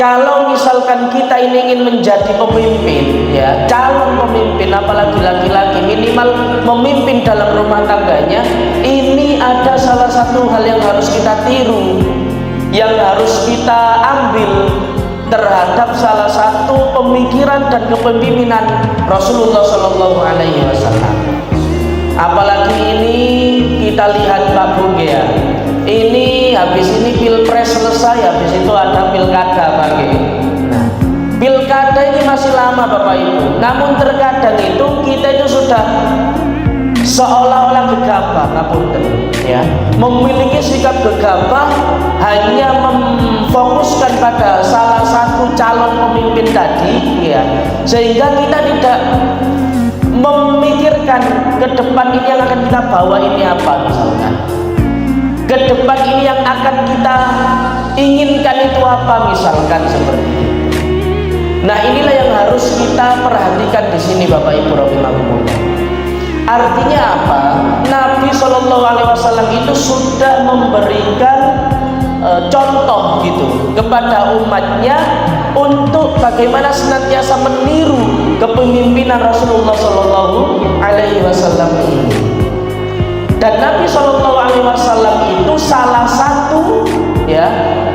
Kalau misalkan kita ini ingin menjadi pemimpin, ya, calon pemimpin, apalagi laki-laki, minimal memimpin dalam rumah tangganya, ini ada salah satu hal yang harus kita tiru, yang harus kita ambil terhadap salah satu pemikiran dan kepemimpinan Rasulullah Shallallahu Alaihi Wasallam. Apalagi ini kita lihat Pak Bung ya, ini habis ini pilpres selesai, habis itu ada pilkada pagi. Nah, pilkada ini masih lama Bapak Ibu, namun terkadang itu kita itu sudah seolah-olah gegabah, ngapunten ya, memiliki sikap gegabah, hanya memfokuskan pada salah satu calon pemimpin tadi ya, sehingga kita tidak memikirkan ke depan ini yang akan kita bawa ini apa, misalkan ke depan ini yang akan kita inginkan itu apa, misalkan seperti itu. Nah, inilah yang harus kita perhatikan di sini Bapak Ibu rahimahumullah. Artinya apa? Nabi Shallallahu Alaihi Wasallam itu sudah memberikan contoh gitu kepada umatnya untuk bagaimana senantiasa meniru kepemimpinan Rasulullah Shallallahu Alaihi Wasallam ini. Dan Nabi Shallallahu Alaihi Wasallam itu salah satu ya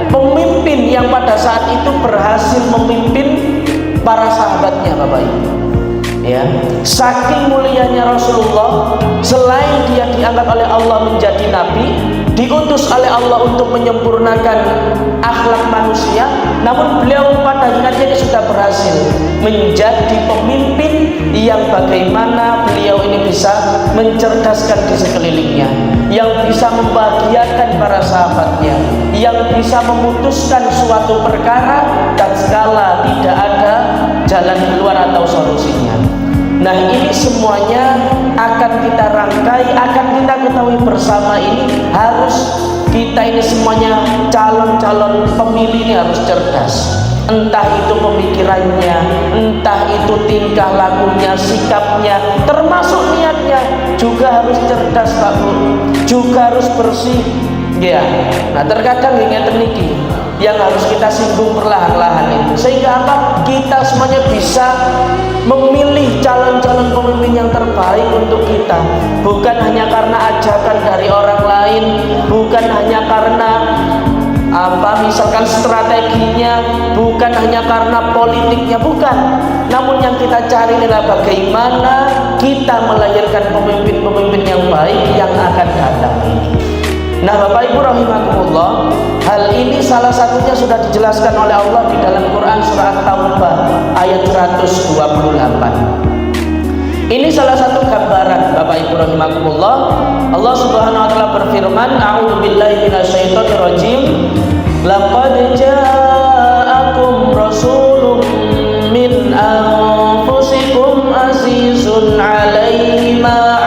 pemimpin yang pada saat itu berhasil memimpin para sahabatnya Bapak Ibu. Ya, saking mulianya Rasulullah, selain dia diangkat oleh Allah menjadi nabi, diutus oleh Allah untuk menyempurnakan akhlak manusia, namun beliau pada akhirnya sudah berhasil menjadi pemimpin yang bagaimana beliau ini bisa mencerdaskan di sekelilingnya, yang bisa membahagiakan para sahabatnya, yang bisa memutuskan suatu perkara dan skala tidak ada jalan keluar atau solusinya. Nah, ini semuanya akan kita rangkai, akan kita ketahui bersama. Ini harus kita ini semuanya calon-calon pemilih ini harus cerdas. Entah itu pemikirannya, entah itu tingkah lakunya, sikapnya, termasuk niatnya juga harus cerdas Pak Bu, juga harus bersih. Ya, nah terkadang ingat niki yang harus kita singgung perlahan-lahan itu, sehingga apa? Kita semuanya bisa memilih calon-calon pemimpin yang terbaik untuk kita, bukan hanya karena ajakan dari orang lain, bukan hanya karena apa misalkan strateginya, bukan hanya karena politiknya, bukan, namun yang kita cari adalah bagaimana kita melahirkan pemimpin-pemimpin yang baik yang akan datang ini. Nah Bapak Ibu rahimakumullah, hal ini salah satunya sudah dijelaskan oleh Allah di dalam Quran surah At-Taubah ayat 128. Ini salah satu gambaran Bapak Ibu rahimakumullah. Allah Subhanahu wa taala berfirman, a'udzubillahi minasyaitonir rajim. Laqad ja'akum rasulun min anfusikum azizun 'alaihi ma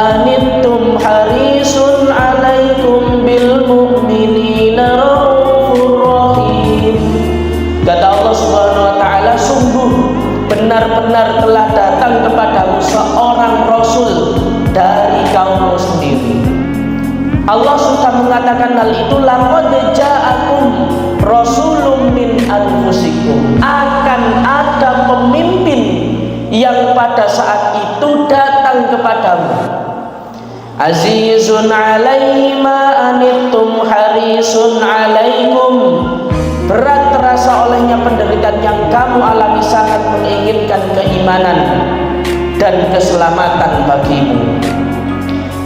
'anittum harisun 'alaikum bil mu'minina raufur rahim. Kata Allah Subhanahu wa taala, sungguh benar-benar telah datang kepadamu seorang rasul dari kaummu sendiri. Allah sudah mengatakan hal itu, laqad ja'akum rasulun min anfusikum, akan ada pemimpin yang pada saat itu datang kepadamu. Azizun 'alaihi ma anittum harisun 'alaikum, berat terasa olehnya penderitaan yang kamu alami, sangat menginginkan keimanan dan keselamatan bagimu,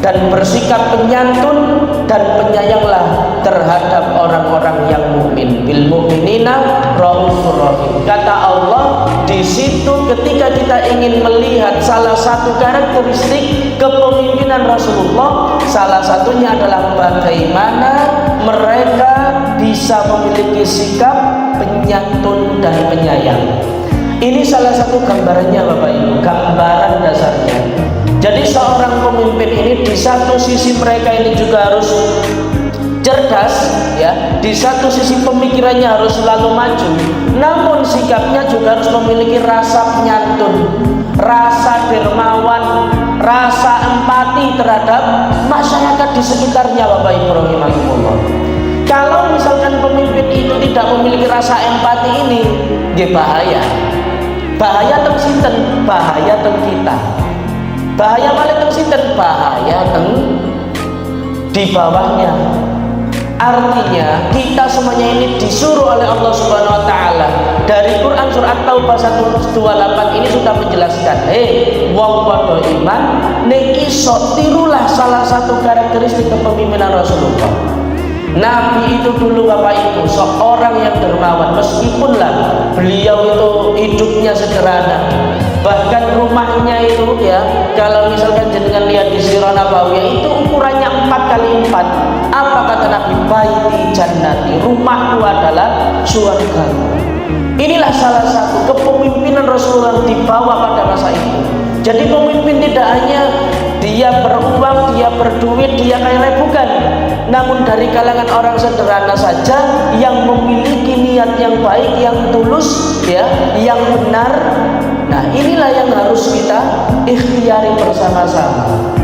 dan bersikap penyantun dan penyayanglah terhadap orang-orang yang mukmin. Bil mu'minina raufur rahim. Kata Allah di situ, ketika kita ingin melihat salah satu karakteristik kepemimpinan Rasulullah, salah satunya adalah bagaimana mereka bisa memiliki sikap penyantun dan penyayang. Ini salah satu gambarannya Bapak Ibu, gambaran dasarnya. Jadi seorang pemimpin ini di satu sisi mereka ini juga harus cerdas ya, di satu sisi pemikirannya harus selalu maju, namun sikapnya juga harus memiliki rasa penyantun, rasa dermawan, rasa empati terhadap masyarakat di sekitarnya Bapak Ibu rahimahumullah. Kalau misalkan pemimpin itu tidak memiliki rasa empati ini, ya bahaya. Bahaya teng sinten, bahaya teng kita. Bahaya malah teng sinten, bahaya teng di bawahnya. Artinya kita semuanya ini disuruh oleh Allah Subhanahu wa taala. Dari Quran surat Taubah 128 ini sudah menjelaskan, wong padha iman nek iso tirulah salah satu karakteristik kepemimpinan Rasulullah. Nabi itu dulu Bapak Ibu seorang yang dermawan, meskipun lah beliau itu hidupnya sederhana, bahkan rumahnya itu ya, kalau misalkan jenengan lihat di Sirah Nabawiyah itu ukurannya 4x4. Apa kata Nabi? Baiti jannati, rumahku adalah surga. Inilah salah satu kepemimpinan Rasulullah dibawa pada masa itu. Jadi pemimpin tidak hanya dia beruang, dia berduit, dia kaya raya, bukan. Namun dari kalangan orang sederhana saja yang memiliki niat yang baik, yang tulus, ya, yang benar. Nah, inilah yang harus kita ikhtiari bersama-sama.